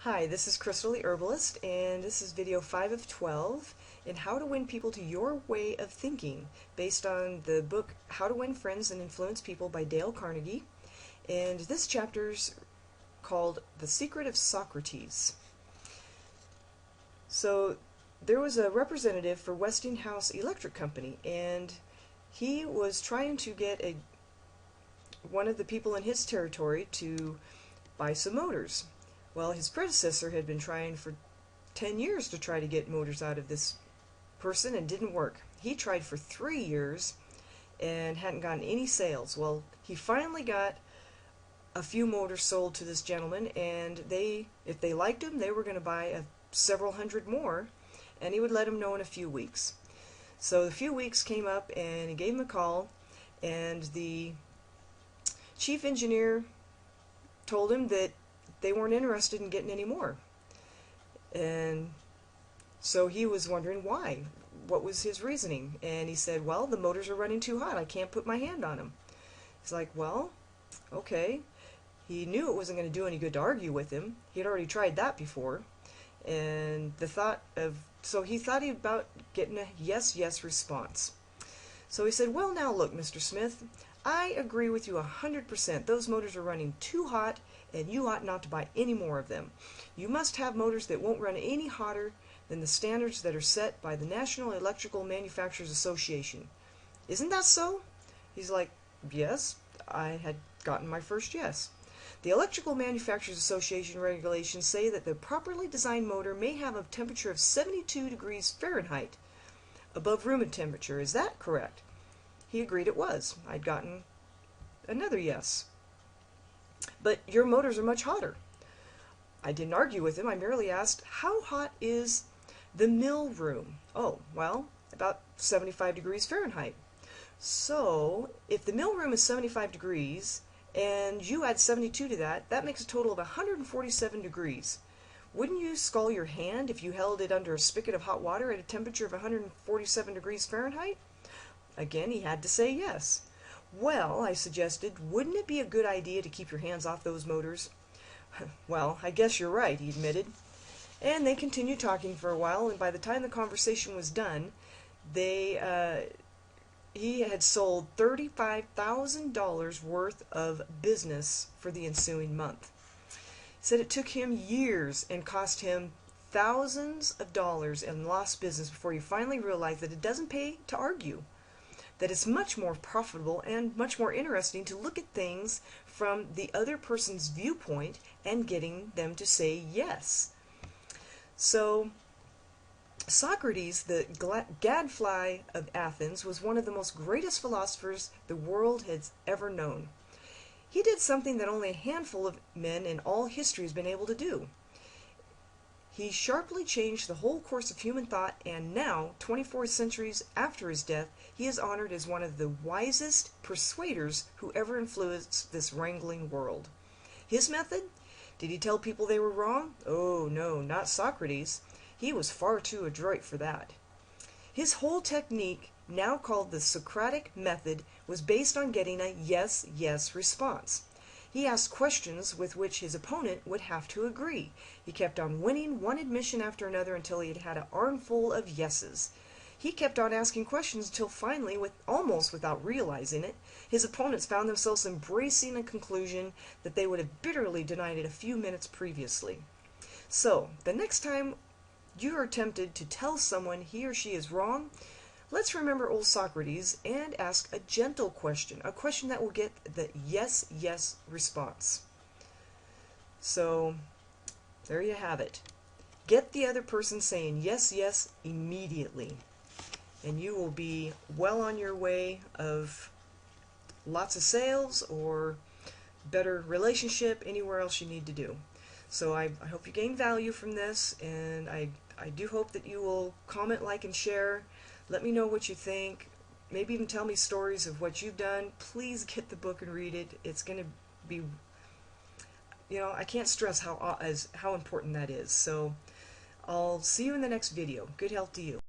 Hi, this is Crystal the Herbalist, and this is video 5 of 12 in how to win people to your way of thinking, based on the book How to Win Friends and Influence People by Dale Carnegie. And this chapter's called The Secret of Socrates. So there was a representative for Westinghouse Electric Company, and he was trying to get one of the people in his territory to buy some motors. Well, his predecessor had been trying for 10 years to try to get motors out of this person and didn't work. He tried for 3 years and hadn't gotten any sales. Well, he finally got a few motors sold to this gentleman, and if they liked him, they were going to buy several hundred more, and he would let them know in a few weeks. So the few weeks came up, and he gave him a call, and the chief engineer told him that they weren't interested in getting any more. And so he was wondering why. What was his reasoning? And he said, well, the motors are running too hot. I can't put my hand on them. He's like, well, okay. He knew it wasn't going to do any good to argue with him. He had already tried that before. And so he thought about getting a yes response. So he said, well, now look, Mr. Smith, I agree with you 100%. Those motors are running too hot, and you ought not to buy any more of them. You must have motors that won't run any hotter than the standards that are set by the National Electrical Manufacturers Association. Isn't that so? He's like, yes, I had gotten my first yes. The Electrical Manufacturers Association regulations say that the properly designed motor may have a temperature of 72 degrees Fahrenheit above room temperature. Is that correct? He agreed it was. I'd gotten another yes. But your motors are much hotter. I didn't argue with him. I merely asked, how hot is the mill room? Oh, well, about 75 degrees Fahrenheit. So, if the mill room is 75 degrees, and you add 72 to that, that makes a total of 147 degrees. Wouldn't you scald your hand if you held it under a spigot of hot water at a temperature of 147 degrees Fahrenheit? Again, he had to say yes. Well, I suggested, wouldn't it be a good idea to keep your hands off those motors? Well, I guess you're right, he admitted. And they continued talking for a while, and by the time the conversation was done, he had sold $35,000 worth of business for the ensuing month. He said it took him years and cost him thousands of dollars in lost business before he finally realized that it doesn't pay to argue, that it's much more profitable and much more interesting to look at things from the other person's viewpoint and getting them to say yes. So Socrates, the gadfly of Athens, was one of the most greatest philosophers the world has ever known. He did something that only a handful of men in all history has been able to do. He sharply changed the whole course of human thought, and now, 24 centuries after his death, he is honored as one of the wisest persuaders who ever influenced this wrangling world. His method? Did he tell people they were wrong? Oh, no, not Socrates. He was far too adroit for that. His whole technique, now called the Socratic method, was based on getting a yes response. He asked questions with which his opponent would have to agree. He kept on winning one admission after another until he had had an armful of yeses. He kept on asking questions until finally, almost without realizing it, his opponents found themselves embracing a conclusion that they would have bitterly denied it a few minutes previously. So, the next time you are tempted to tell someone he or she is wrong, let's remember old Socrates and ask a gentle question, a question that will get the yes response. So, there you have it. Get the other person saying yes immediately, and you will be well on your way of lots of sales or better relationship, anywhere else you need to do. So I hope you gain value from this, and I do hope that you will comment, like, and share. Let me know what you think. Maybe even tell me stories of what you've done. Please get the book and read it. It's going to be, I can't stress how important that is. So I'll see you in the next video. Good health to you.